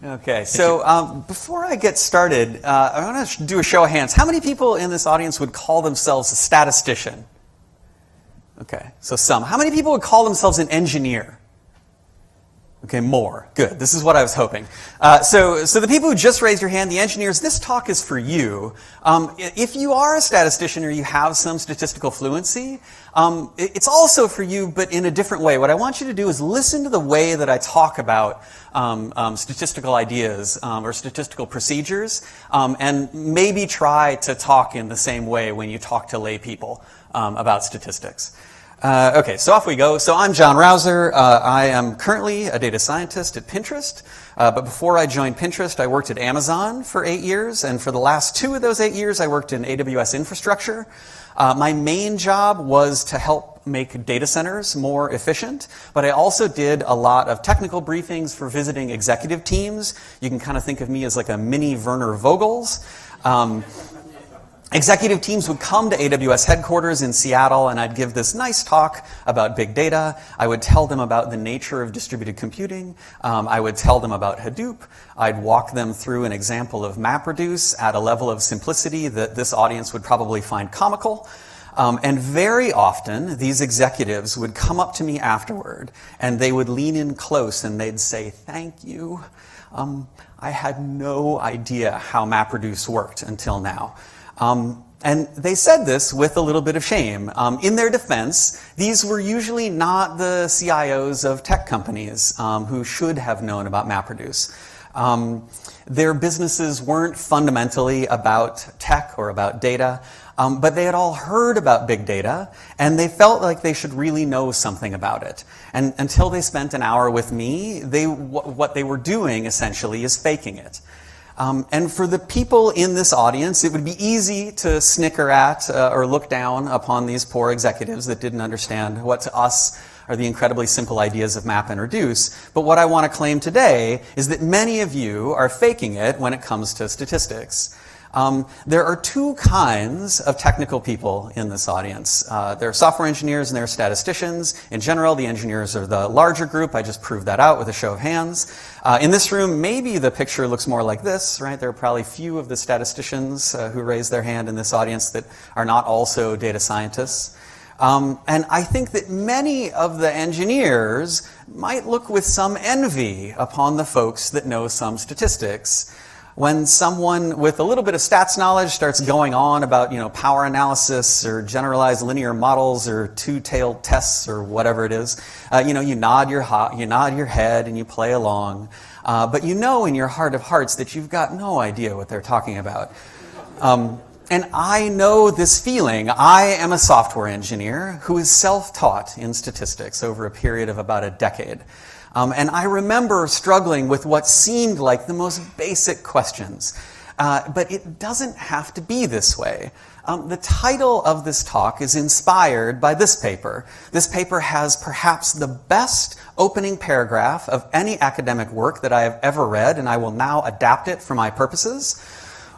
Okay, so before I get started, I want to do a show of hands. How many people in this audience would call themselves a statistician? Okay, so some. How many people would call themselves an engineer? Okay, more. Good. This is what I was hoping. So the people who just raised your hand, the engineers, this talk is for you. If you are a statistician or you have some statistical fluency, it's also for you, but in a different way. What I want you to do is listen to the way that I talk about statistical ideas or statistical procedures, and maybe try to talk in the same way when you talk to lay people about statistics. Okay, so off we go. So I'm John Rauser. I am currently a data scientist at Pinterest. But before I joined Pinterest, I worked at Amazon for 8 years. And for the last 2 of those 8 years, I worked in AWS infrastructure. My main job was to help make data centers more efficient. But I also did a lot of technical briefings for visiting executive teams. You can kind of think of me as like a mini Werner Vogels. Executive teams would come to AWS headquarters in Seattle, and I'd give this nice talk about big data. I would tell them about the nature of distributed computing. I would tell them about Hadoop. I'd walk them through an example of MapReduce at a level of simplicity that this audience would probably find comical. And very often, these executives would come up to me afterward, and they would lean in close, and they'd say, "Thank you. I had no idea how MapReduce worked until now." And they said this with a little bit of shame. In their defense, these were usually not the CIOs of tech companies who should have known about MapReduce. Their businesses weren't fundamentally about tech or about data, but they had all heard about big data, and they felt like they should really know something about it. And until they spent an hour with me, what they were doing, essentially, is faking it. And for the people in this audience, it would be easy to snicker at or look down upon these poor executives that didn't understand what to us are the incredibly simple ideas of map and reduce. But what I want to claim today is that many of you are faking it when it comes to statistics. There are 2 kinds of technical people in this audience. There are software engineers and there are statisticians. In general, the engineers are the larger group. I just proved that out with a show of hands. In this room, maybe the picture looks more like this, right? There are probably few of the statisticians who raise their hand in this audience that are not also data scientists. And I think that many of the engineers might look with some envy upon the folks that know some statistics. When someone with a little bit of stats knowledge starts going on about, power analysis or generalized linear models or two-tailed tests or whatever it is, you nod your head and you play along. But you know in your heart of hearts that you've got no idea what they're talking about. And I know this feeling. I am a software engineer who is self-taught in statistics over a period of about a decade. And I remember struggling with what seemed like the most basic questions. But it doesn't have to be this way. The title of this talk is inspired by this paper. This paper has perhaps the best opening paragraph of any academic work that I have ever read, and I will now adapt it for my purposes.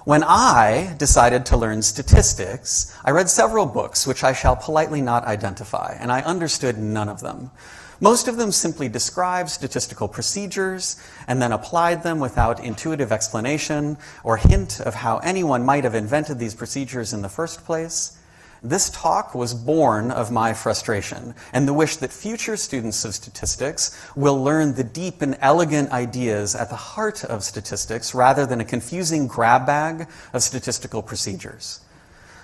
When I decided to learn statistics, I read several books, which I shall politely not identify, and I understood none of them. Most of them simply described statistical procedures and then applied them without intuitive explanation or hint of how anyone might have invented these procedures in the first place. This talk was born of my frustration and the wish that future students of statistics will learn the deep and elegant ideas at the heart of statistics rather than a confusing grab bag of statistical procedures.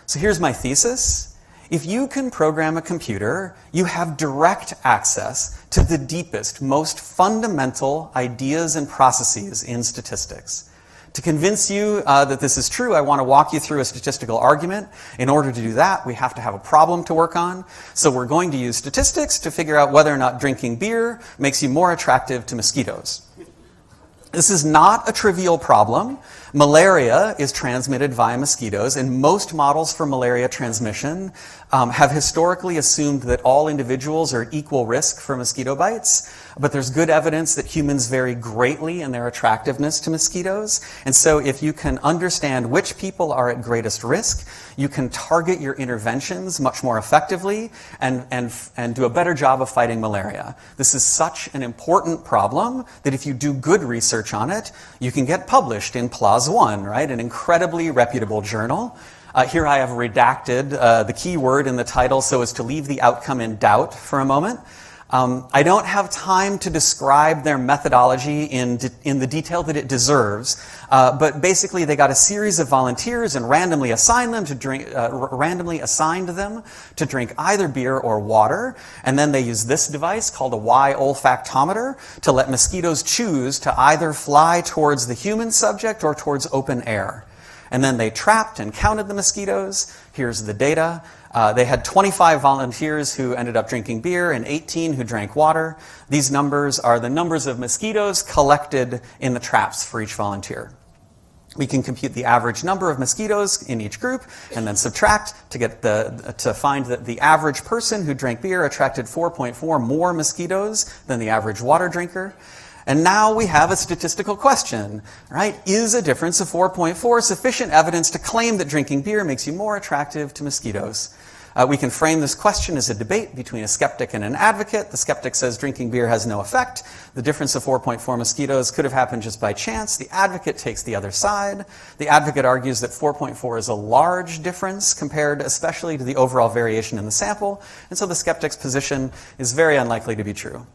So here's my thesis. If you can program a computer, you have direct access to the deepest, most fundamental ideas and processes in statistics. To convince you that this is true, I want to walk you through a statistical argument. In order to do that, we have to have a problem to work on. So we're going to use statistics to figure out whether or not drinking beer makes you more attractive to mosquitoes. This is not a trivial problem. Malaria is transmitted via mosquitoes, and most models for malaria transmission have historically assumed that all individuals are at equal risk for mosquito bites, but there's good evidence that humans vary greatly in their attractiveness to mosquitoes. And so if you can understand which people are at greatest risk, you can target your interventions much more effectively and do a better job of fighting malaria. This is such an important problem that if you do good research research on it, you can get published in PLOS One, right? An incredibly reputable journal. Here I have redacted the key word in the title so as to leave the outcome in doubt for a moment. I don't have time to describe their methodology in the detail that it deserves, but basically they got a series of volunteers and randomly assigned them to drink either beer or water, and then they use this device called a Y olfactometer to let mosquitoes choose to either fly towards the human subject or towards open air. And then they trapped and counted the mosquitoes. Here's the data. They had 25 volunteers who ended up drinking beer and 18 who drank water. These numbers are the numbers of mosquitoes collected in the traps for each volunteer. We can compute the average number of mosquitoes in each group and then subtract to find that the average person who drank beer attracted 4.4 more mosquitoes than the average water drinker. And now we have a statistical question, right? Is a difference of 4.4 sufficient evidence to claim that drinking beer makes you more attractive to mosquitoes? We can frame this question as a debate between a skeptic and an advocate. The skeptic says drinking beer has no effect. The difference of 4.4 mosquitoes could have happened just by chance. The advocate takes the other side. The advocate argues that 4.4 is a large difference compared especially to the overall variation in the sample, and so the skeptic's position is very unlikely to be true.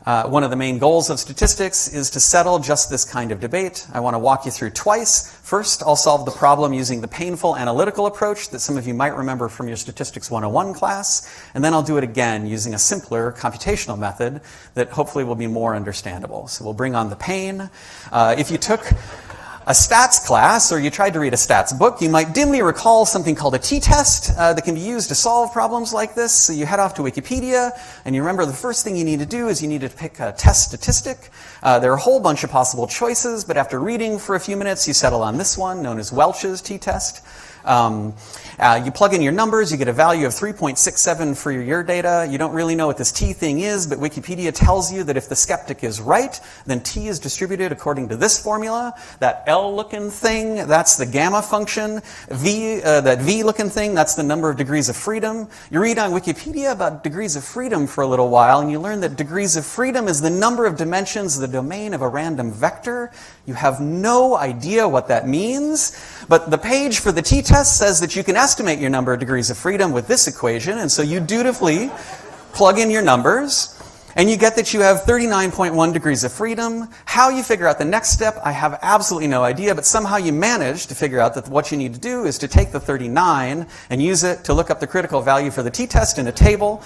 One of the main goals of statistics is to settle just this kind of debate. I want to walk you through twice. First, I'll solve the problem using the painful analytical approach that some of you might remember from your Statistics 101 class, and then I'll do it again using a simpler computational method that hopefully will be more understandable. So we'll bring on the pain. If you took a stats class, or you tried to read a stats book, you might dimly recall something called a t-test that can be used to solve problems like this. So you head off to Wikipedia, and you remember the first thing you need to do is you need to pick a test statistic. There are a whole bunch of possible choices, but after reading for a few minutes, you settle on this one, known as Welch's t-test. You plug in your numbers, you get a value of 3.67 for your year data. You don't really know what this t thing is, but Wikipedia tells you that if the skeptic is right, then t is distributed according to this formula. That L-looking thing, that's the gamma function. That V-looking thing, that's the number of degrees of freedom. You read on Wikipedia about degrees of freedom for a little while, and you learn that degrees of freedom is the number of dimensions of the domain of a random vector. You have no idea what that means, but the page for the t-test says that you can estimate your number of degrees of freedom with this equation, and so you dutifully plug in your numbers, and you get that you have 39.1 degrees of freedom. How you figure out the next step, I have absolutely no idea, but somehow you manage to figure out that what you need to do is to take the 39 and use it to look up the critical value for the t-test in a table.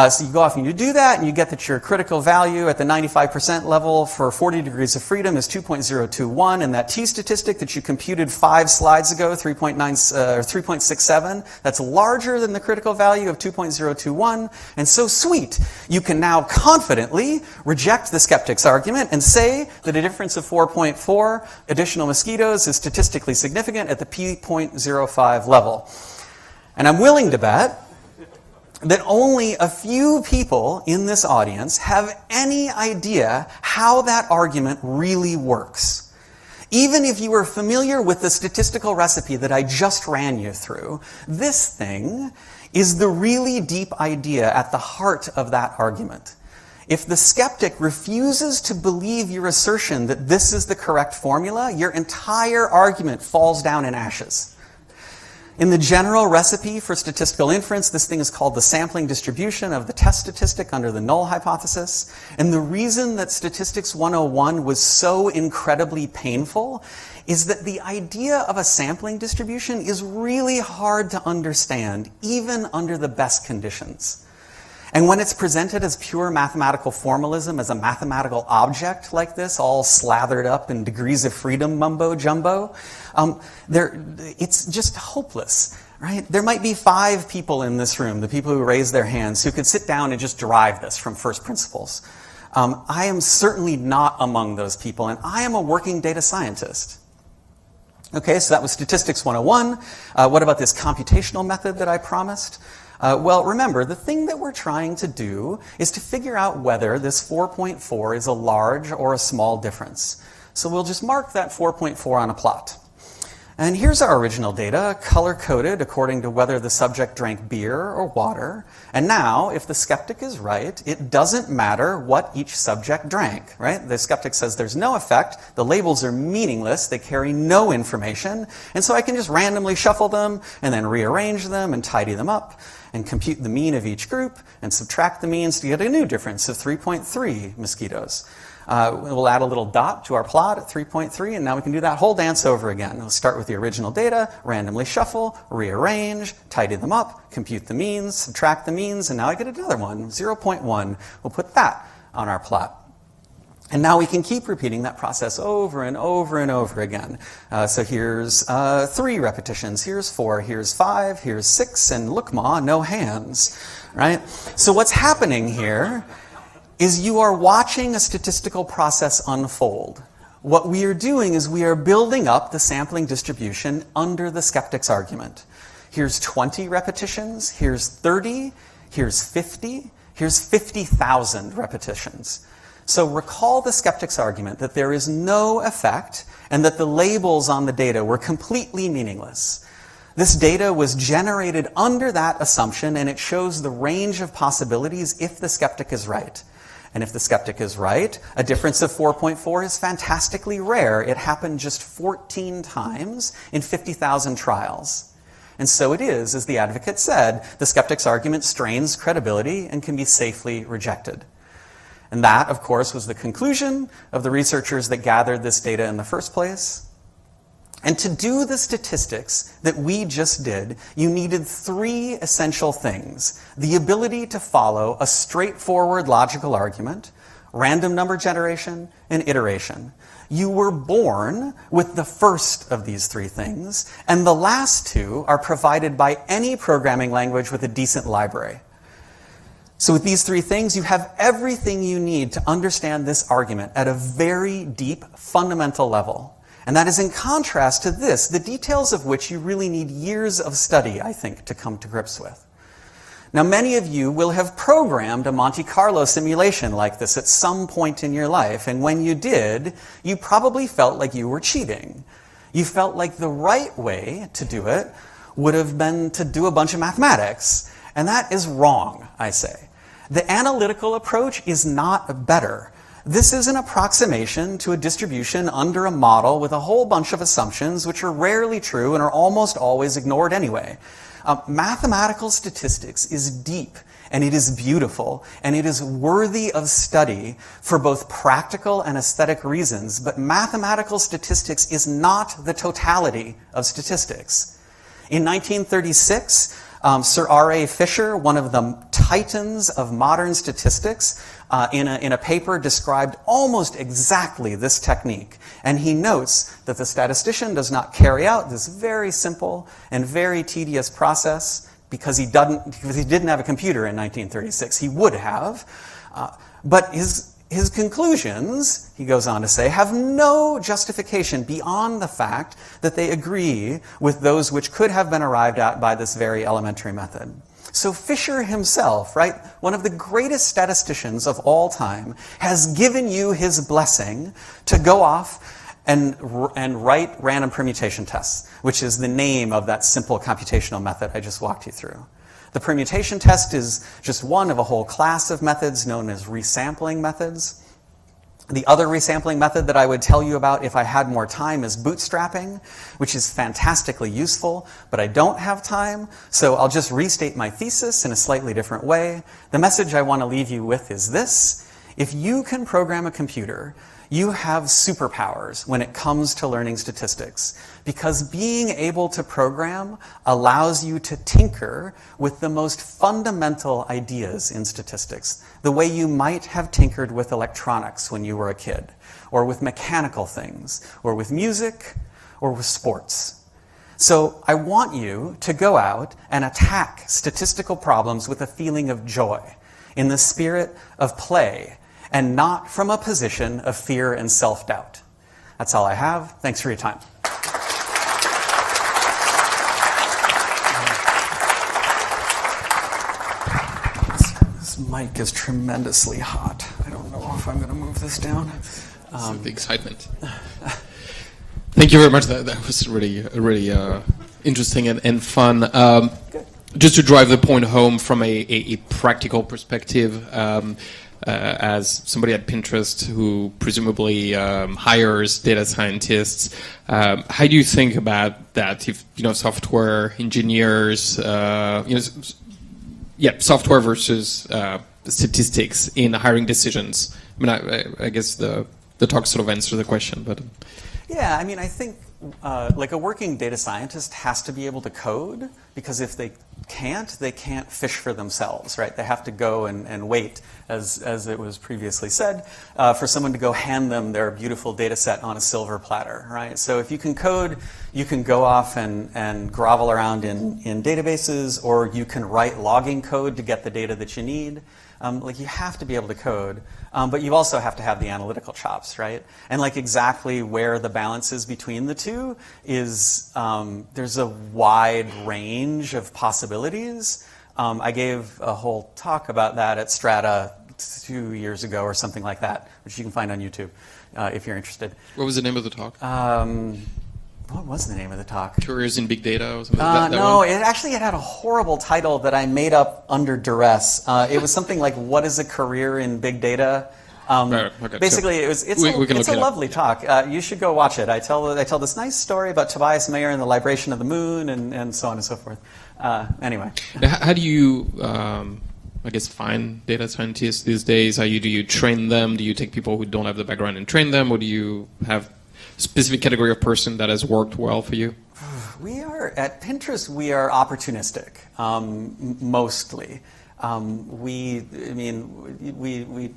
So you go off and you do that, and you get that your critical value at the 95% level for 40 degrees of freedom is 2.021, and that t-statistic that you computed 5 slides ago, 3.67, that's larger than the critical value of 2.021, and so sweet, you can now confidently reject the skeptic's argument and say that a difference of 4.4 additional mosquitoes is statistically significant at the p.05 level. And I'm willing to bet that only a few people in this audience have any idea how that argument really works. Even if you were familiar with the statistical recipe that I just ran you through, this thing is the really deep idea at the heart of that argument. If the skeptic refuses to believe your assertion that this is the correct formula, your entire argument falls down in ashes. In the general recipe for statistical inference, this thing is called the sampling distribution of the test statistic under the null hypothesis. And the reason that Statistics 101 was so incredibly painful is that the idea of a sampling distribution is really hard to understand, even under the best conditions. And when it's presented as pure mathematical formalism, as a mathematical object like this, all slathered up in degrees of freedom mumbo-jumbo, it's just hopeless, right? There might be 5 people in this room, the people who raised their hands, who could sit down and just derive this from first principles. I am certainly not among those people, and I am a working data scientist. Okay, so that was Statistics 101. What about this computational method that I promised? Well, remember, the thing that we're trying to do is to figure out whether this 4.4 is a large or a small difference. So we'll just mark that 4.4 on a plot. And here's our original data, color-coded according to whether the subject drank beer or water. And now, if the skeptic is right, it doesn't matter what each subject drank, right? The skeptic says there's no effect, the labels are meaningless, they carry no information, and so I can just randomly shuffle them and then rearrange them and tidy them up and compute the mean of each group and subtract the means to get a new difference of 3.3 mosquitoes. We'll add a little dot to our plot at 3.3, and now we can do that whole dance over again. We'll start with the original data, randomly shuffle, rearrange, tidy them up, compute the means, subtract the means, and now I get another one, 0.1. We'll put that on our plot. And now we can keep repeating that process over and over and over again. So here's 3 repetitions, here's 4, here's 5, here's 6, and look, Ma, no hands, right? So what's happening here is you are watching a statistical process unfold. What we are doing is we are building up the sampling distribution under the skeptic's argument. Here's 20 repetitions, here's 30, here's 50, here's 50,000 repetitions. So recall the skeptic's argument that there is no effect and that the labels on the data were completely meaningless. This data was generated under that assumption, and it shows the range of possibilities if the skeptic is right. And if the skeptic is right, a difference of 4.4 is fantastically rare. It happened just 14 times in 50,000 trials. And so it is, as the advocate said, the skeptic's argument strains credibility and can be safely rejected. And that, of course, was the conclusion of the researchers that gathered this data in the first place. And to do the statistics that we just did, you needed 3 essential things: the ability to follow a straightforward logical argument, random number generation, and iteration. You were born with the first of these 3 things, and the last 2 are provided by any programming language with a decent library. So with these 3 things, you have everything you need to understand this argument at a very deep, fundamental level. And that is in contrast to this, the details of which you really need years of study, I think, to come to grips with. Now, many of you will have programmed a Monte Carlo simulation like this at some point in your life, and when you did, you probably felt like you were cheating. You felt like the right way to do it would have been to do a bunch of mathematics, and that is wrong, I say. The analytical approach is not better. This is an approximation to a distribution under a model with a whole bunch of assumptions which are rarely true and are almost always ignored anyway. Mathematical statistics is deep, and it is beautiful, and it is worthy of study for both practical and aesthetic reasons, but mathematical statistics is not the totality of statistics. In 1936, Sir R.A. Fisher, one of the titans of modern statistics, in a paper described almost exactly this technique. And he notes that the statistician does not carry out this very simple and very tedious process because he didn't have a computer in 1936. He would have. But his conclusions, he goes on to say, have no justification beyond the fact that they agree with those which could have been arrived at by this very elementary method. So Fisher himself, right, one of the greatest statisticians of all time, has given you his blessing to go off and write random permutation tests, which is the name of that simple computational method I just walked you through. The permutation test is just one of a whole class of methods known as resampling methods. The other resampling method that I would tell you about if I had more time is bootstrapping, which is fantastically useful, but I don't have time, so I'll just restate my thesis in a slightly different way. The message I want to leave you with is this: if you can program a computer, you have superpowers when it comes to learning statistics, because being able to program allows you to tinker with the most fundamental ideas in statistics, the way you might have tinkered with electronics when you were a kid, or with mechanical things, or with music, or with sports. So I want you to go out and attack statistical problems with a feeling of joy, in the spirit of play, and not from a position of fear and self-doubt. That's all I have. Thanks for your time. This mic is tremendously hot. I don't know if I'm going to move this down. The excitement. Thank you very much. That was really interesting and fun. Just to drive the point home from a practical perspective, as somebody at Pinterest who presumably hires data scientists, how do you think about that? If software engineers, software versus statistics in hiring decisions. I mean, I guess the talk sort of answers the question, but yeah, I mean, I think like a working data scientist has to be able to code, because if they can't fish for themselves, right? They have to go and wait, as it was previously said, for someone to go hand them their beautiful data set on a silver platter, right? So if you can code, you can go off and grovel around in databases, or you can write logging code to get the data that you need. Like, you have to be able to code, but you also have to have the analytical chops, right? And like exactly where the balance is between the two is, there's a wide range of possibilities. I gave a whole talk about that at Strata 2 years ago or something like that, which you can find on YouTube if you're interested. What was the name of the talk? What was the name of the talk? Careers in Big Data or something? No, it had a horrible title that I made up under duress. It was something like, "What is a career in big data?" Right, okay. Basically, it's a lovely talk. You should go watch it. I tell this nice story about Tobias Mayer and the libration of the moon, and so on and so forth. Anyway. How do you, I guess, find data scientists these days? Do you train them? Do you take people who don't have the background and train them? Or do you have specific category of person that has worked well for you? We are at Pinterest. We are opportunistic, mostly. We through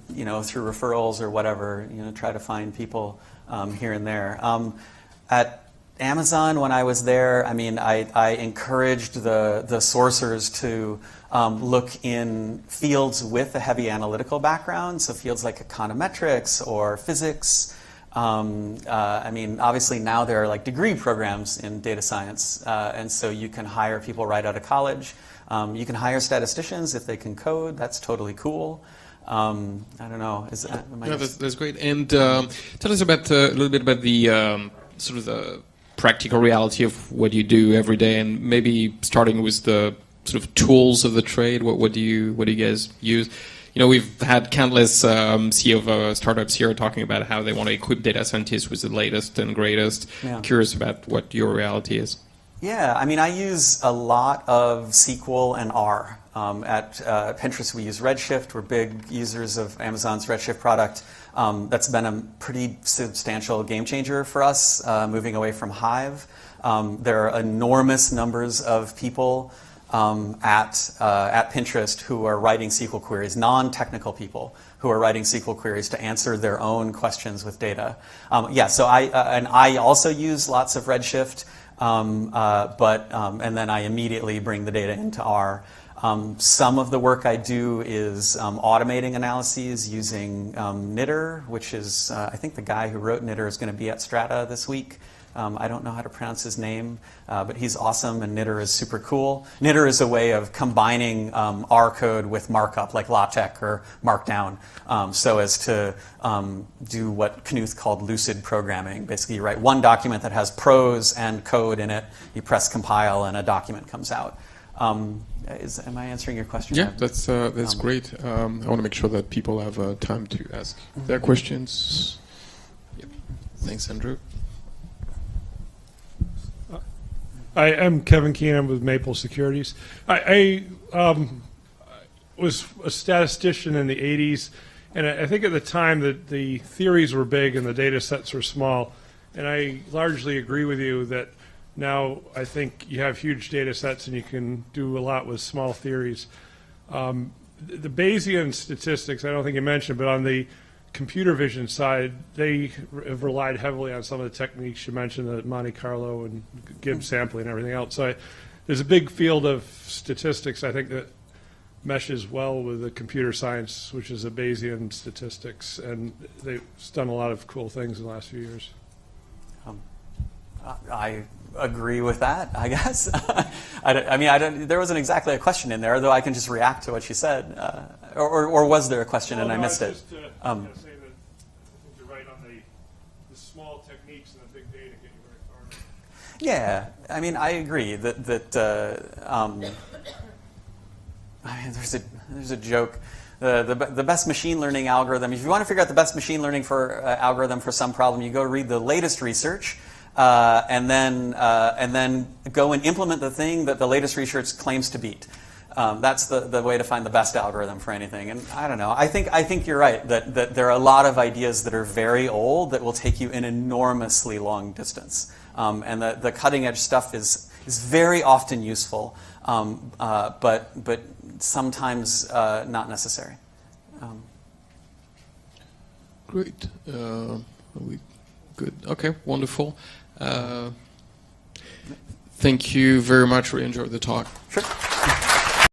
referrals or whatever, try to find people here and there. At Amazon, when I was there, I encouraged the sourcers to look in fields with a heavy analytical background, so fields like econometrics or physics. Obviously now there are like degree programs in data science, and so you can hire people right out of college. You can hire statisticians if they can code. That's totally cool. I don't know. That's great. And tell us about a little bit about the sort of the practical reality of what you do every day, and maybe starting with the sort of tools of the trade. What do you guys use? We've had countless CEO of startups here talking about how they want to equip data scientists with the latest and greatest. Yeah. Curious about what your reality is. Yeah, I use a lot of SQL and R. At Pinterest, we use Redshift. We're big users of Amazon's Redshift product. That's been a pretty substantial game changer for us, moving away from Hive. There are enormous numbers of people at Pinterest who are writing SQL queries, non-technical people who are writing SQL queries to answer their own questions with data. So I also use lots of Redshift, and then I immediately bring the data into R. Some of the work I do is automating analyses using Knitter, which is, I think the guy who wrote Knitter is going to be at Strata this week. I don't know how to pronounce his name, but he's awesome, and Knitter is super cool. Knitter is a way of combining R code with markup, like LaTeX or Markdown, so as to do what Knuth called lucid programming. Basically, you write one document that has prose and code in it, you press compile, and a document comes out. Am I answering your question? Yeah, that's great. I want to make sure that people have time to ask their questions. Yep. Thanks, Andrew. I'm Kevin Keenan with Maple Securities. I was a statistician in the 80s, and I think at the time that the theories were big and the data sets were small, and I largely agree with you that now I think you have huge data sets and you can do a lot with small theories. The Bayesian statistics, I don't think you mentioned, but on the computer vision side, they have relied heavily on some of the techniques you mentioned, the Monte Carlo and Gibbs sampling and everything else. So there's a big field of statistics, I think, that meshes well with the computer science, which is a Bayesian statistics, and they've done a lot of cool things in the last few years. I agree with that, I guess. There wasn't exactly a question in there, though I can just react to what you said. Or was there a question and I missed it? Just, say that I think you're right on the small techniques. techniques in the big data get you very far. Yeah, I mean, I agree that I mean, there's a joke. The best machine learning algorithm. If you want to figure out the best machine learning algorithm for some problem, you go read the latest research, and then go and implement the thing that the latest research claims to beat. That's the way to find the best algorithm for anything. And I don't know. I think you're right that there are a lot of ideas that are very old that will take you an enormously long distance. And the cutting edge stuff is very often useful, but sometimes not necessary. Great. Are we good? Okay, wonderful. Thank you very much. We enjoyed the talk. Sure.